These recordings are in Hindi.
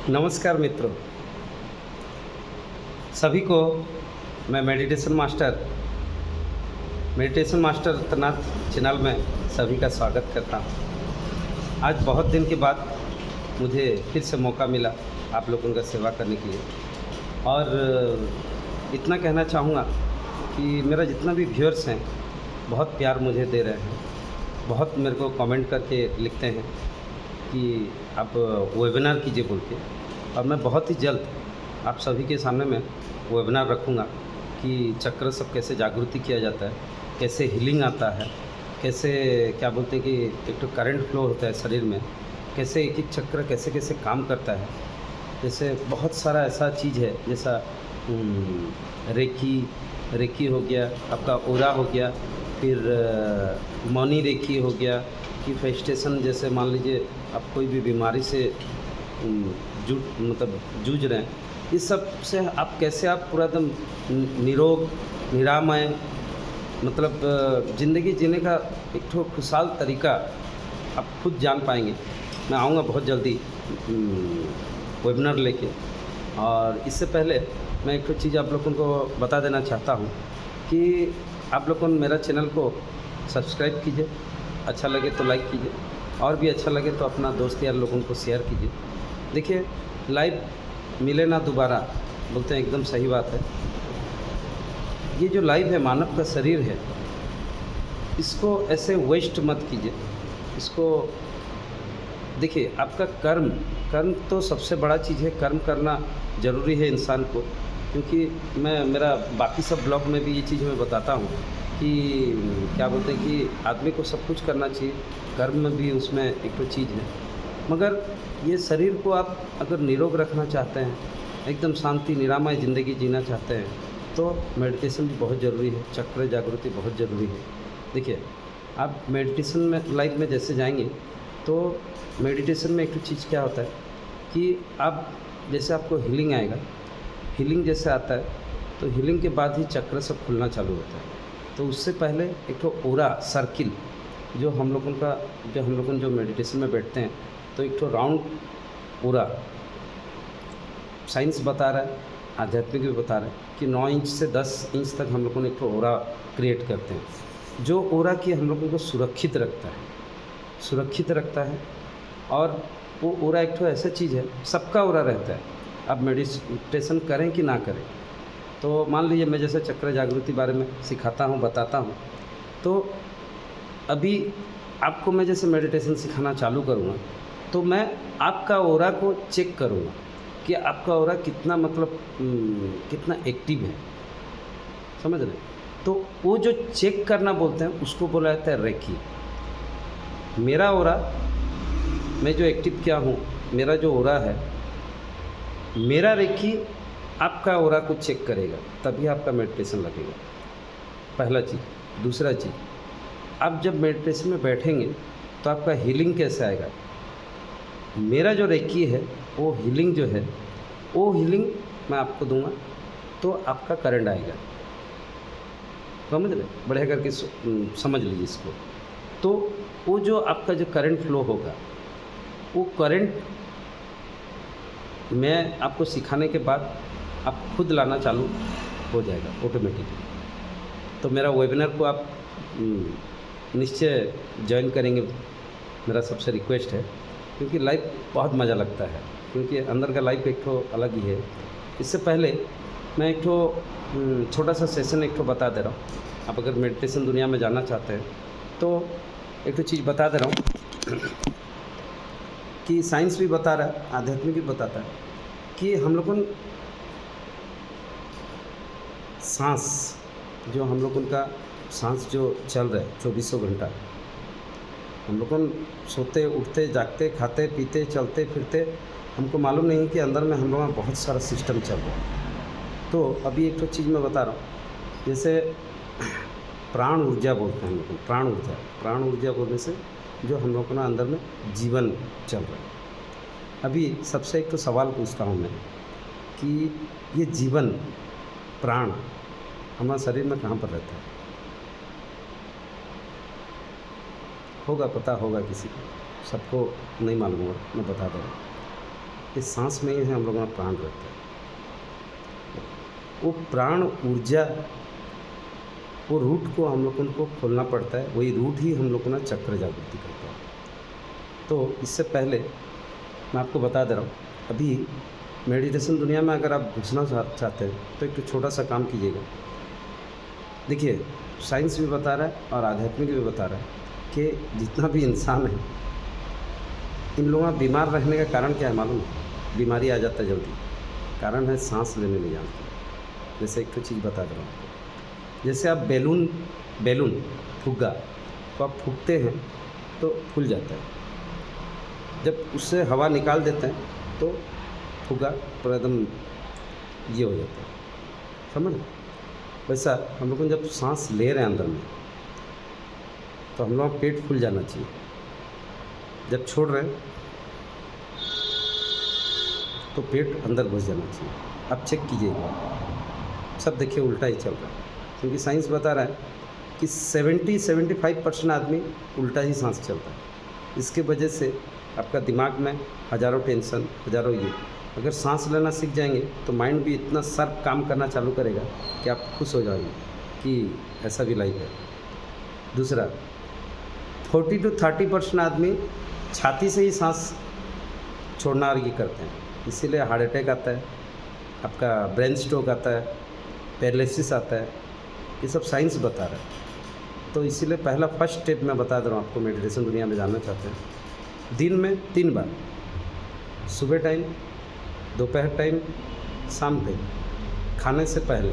नमस्कार मित्रों, सभी को मैं मेडिटेशन मास्टर तनात चैनल में सभी का स्वागत करता हूँ। आज बहुत दिन के बाद मुझे फिर से मौका मिला आप लोगों का सेवा करने के लिए और इतना कहना चाहूँगा कि मेरा जितना भी व्यूअर्स हैं बहुत प्यार मुझे दे रहे हैं, बहुत मेरे को कमेंट करके लिखते हैं कि आप वेबिनार कीजिए बोल के। और मैं बहुत ही जल्द आप सभी के सामने में वेबिनार रखूँगा कि चक्र सब कैसे जागृति किया जाता है, कैसे हीलिंग आता है, कैसे क्या बोलते हैं कि एक तो करंट फ्लो होता है शरीर में, कैसे एक एक चक्र कैसे कैसे काम करता है। जैसे बहुत सारा ऐसा चीज़ है जैसा रेकी हो गया, आपका ओरा हो गया, फिर मौनी रेकी हो गया कि फेस्टेशन। जैसे मान लीजिए आप कोई भी बीमारी से जूझ रहे हैं, इस सब से आप कैसे आप पूरा एकदम निरामय मतलब ज़िंदगी जीने का एक ठो खुशहाल तरीका आप खुद जान पाएंगे। मैं आऊँगा बहुत जल्दी वेबिनार लेके। और इससे पहले मैं एक चीज़ आप लोगों को बता देना चाहता हूँ कि आप लोगों मेरा चैनल को सब्सक्राइब कीजिए, अच्छा लगे तो लाइक कीजिए, और भी अच्छा लगे तो अपना दोस्त यार लोगों को शेयर कीजिए। देखिए, लाइव मिले ना दोबारा बोलते हैं, एकदम सही बात है। ये जो लाइव है, मानव का शरीर है, इसको ऐसे वेस्ट मत कीजिए। इसको देखिए, आपका कर्म तो सबसे बड़ा चीज़ है। कर्म करना ज़रूरी है इंसान को, क्योंकि मेरा बाकी सब ब्लॉग में भी ये चीज़ मैं बताता हूँ कि क्या बोलते हैं कि आदमी को सब कुछ करना चाहिए, कर्म में भी उसमें एक तो चीज़ है। मगर ये शरीर को आप अगर निरोग रखना चाहते हैं, एकदम शांति निरामय ज़िंदगी जीना चाहते हैं, तो मेडिटेशन भी बहुत ज़रूरी है, चक्र जागृति बहुत ज़रूरी है। देखिए, आप मेडिटेशन में लाइफ में जैसे जाएंगे तो मेडिटेशन में एक तो चीज़ क्या होता है कि आप जैसे आपको हीलिंग आएगा, हीलिंग जैसे आता है तो हीलिंग के बाद ही चक्र सब खुलना चालू होता है। तो उससे पहले एक तो ओरा सर्किल जो हम लोगों जो मेडिटेशन में बैठते हैं, तो एक तो राउंड ओरा साइंस बता रहा है, आध्यात्मिक भी बता रहा है कि 9 इंच से 10 इंच तक हम लोगों ने एक तो ओरा क्रिएट करते हैं, जो ओरा की हम लोगों को सुरक्षित रखता है। और वो ओरा एक तो ऐसा चीज़ है, सबका ओरा रहता है। आप मेडिटेशन करें कि ना करें, तो मान लीजिए मैं जैसे चक्र जागृति बारे में सिखाता हूँ, बताता हूँ, तो अभी आपको मैं जैसे मेडिटेशन सिखाना चालू करूँगा तो मैं आपका ओरा को चेक करूँगा कि आपका ओरा कितना कितना एक्टिव है, समझ रहे? तो वो जो चेक करना बोलते हैं उसको बोला जाता है रेकी। मेरा ओरा, मैं जो एक्टिव क्या हूँ, मेरा जो ओरा है, मेरा रेकी आपका ओरा को चेक करेगा, तभी आपका मेडिटेशन लगेगा, पहला चीज़। दूसरा चीज़, आप जब मेडिटेशन में बैठेंगे तो आपका हीलिंग कैसे आएगा। मेरा जो रेकी है वो हीलिंग जो है, वो हीलिंग मैं आपको दूंगा तो आपका करंट आएगा, समझ रहे? बढ़िया करके समझ लीजिए इसको। तो वो जो आपका जो करंट फ्लो होगा, वो करंट मैं आपको सिखाने के बाद आप खुद लाना चालू हो जाएगा ऑटोमेटिकली। तो मेरा वेबिनार को आप निश्चय ज्वाइन करेंगे, मेरा सबसे रिक्वेस्ट है, क्योंकि लाइफ बहुत मज़ा लगता है, क्योंकि अंदर का लाइफ एक तो अलग ही है। इससे पहले मैं एक तो छोटा सा सेशन एक तो बता दे रहा हूँ। आप अगर मेडिटेशन दुनिया में जानना चाहते हैं तो एक तो चीज़ बता दे रहा हूँ कि साइंस भी बता रहा है, आध्यात्मिक भी बताता है कि हम लोगों सांस जो हम लोगों का सांस जो चल रहा है 24 घंटा, हम लोगों सोते उठते जागते खाते पीते चलते फिरते, हमको मालूम नहीं कि अंदर में हम लोगों का बहुत सारा सिस्टम चल रहा है। तो अभी एक तो चीज़ मैं बता रहा हूँ, जैसे प्राण ऊर्जा बोलते हैं हम लोग, प्राण ऊर्जा बोलने से जो हम लोगों का अंदर में जीवन चल रहा है। अभी सबसे एक तो सवाल पूछता हूँ मैं कि ये जीवन प्राण हमारे शरीर में कहाँ पर रहता है? होगा, पता होगा किसी को, सबको नहीं मालूम होगा, मैं बता दे रहा हूँ। इस सांस में ही हम लोगों का प्राण रहता है। वो प्राण ऊर्जा, वो रूट को हम लोगों को खोलना पड़ता है, वही रूट ही हम लोग को ना चक्र जागृति करता है। तो इससे पहले मैं आपको बता दे रहा हूँ, अभी मेडिटेशन दुनिया में अगर आप घुसना चाहते हैं तो एक छोटा सा काम कीजिएगा। देखिए, साइंस भी बता रहा है और आध्यात्मिक भी बता रहा है कि जितना भी इंसान है, इन लोगों का बीमार रहने का कारण क्या है मालूम है? बीमारी आ जाता है जल्दी, कारण है सांस लेने नहीं जानते। जैसे एक तो चीज़ बता दे रहा हूँ आपको, जैसे आप बैलून फुग्गा तो आप फूकते हैं तो फूल जाता है, जब उससे हवा निकाल देते हैं तो फुग्गा पूरा एकदम ये हो जाता है, समझ? वैसा हम लोग जब सांस ले रहे हैं अंदर में तो हम लोग का पेट फूल जाना चाहिए, जब छोड़ रहे हैं तो पेट अंदर घुस जाना चाहिए। अब चेक कीजिएगा, सब देखिए उल्टा ही चल रहा है, क्योंकि साइंस बता रहा है कि 70-75% आदमी उल्टा ही सांस चलता है। इसके वजह से आपका दिमाग में हज़ारों टेंशन, हज़ारों ये, अगर सांस लेना सीख जाएंगे तो माइंड भी इतना शार्प काम करना चालू करेगा कि आप खुश हो जाएंगे कि ऐसा भी लाइफ है। दूसरा, 40-30% आदमी छाती से ही सांस छोड़ना और ये करते हैं, इसीलिए हार्ट अटैक आता है, आपका ब्रेन स्ट्रोक आता है, पैरालिसिस आता है। ये सब साइंस बता रहा है। तो इसीलिए पहला फर्स्ट स्टेप मैं बता दे रहा हूँ आपको, मेडिटेशन दुनिया में जानना चाहते हैं, दिन में 3 बार, सुबह टाइम, दोपहर टाइम, शाम टाइम, खाने से पहले,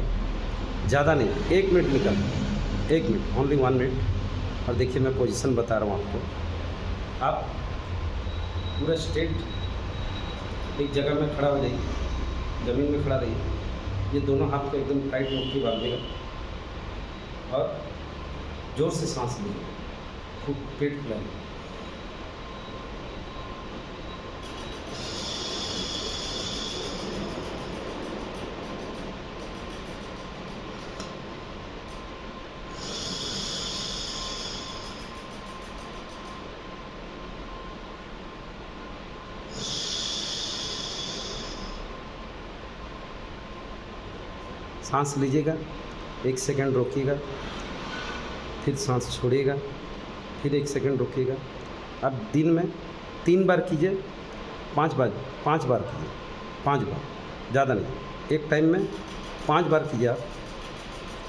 ज़्यादा नहीं, 1 मिनट निकाल, 1 मिनट, ओनली 1 मिनट। और देखिए मैं पोजीशन बता रहा हूँ आपको, आप पूरा स्ट्रेट एक जगह में खड़ा हो जाइए, ज़मीन में खड़ा रहिए, ये दोनों हाथ को एकदम टाइट मुट्ठी बांधिएगा और जोर से सांस लीजिए, खूब पेट फुलाइए। सांस लीजिएगा, 1 सेकंड रोकिएगा, फिर सांस छोड़िएगा, फिर 1 सेकंड रोकिएगा। आप दिन में 3 बार कीजिए, 5 बार कीजिए, 5 बार, ज़्यादा नहीं, एक टाइम में 5 बार कीजिए।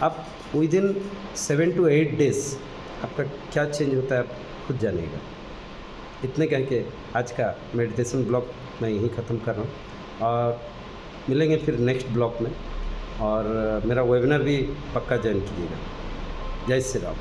आप विदिन 7 to 8 डेज़ आपका क्या चेंज होता है आप खुद जानिएगा। इतने कह के आज का मेडिटेशन ब्लॉग मैं यहीं ख़त्म कर रहा हूँ और मिलेंगे फिर नेक्स्ट ब्लॉग में, और मेरा वेबिनार भी पक्का ज्वाइन कीजिएगा। जय श्री राम।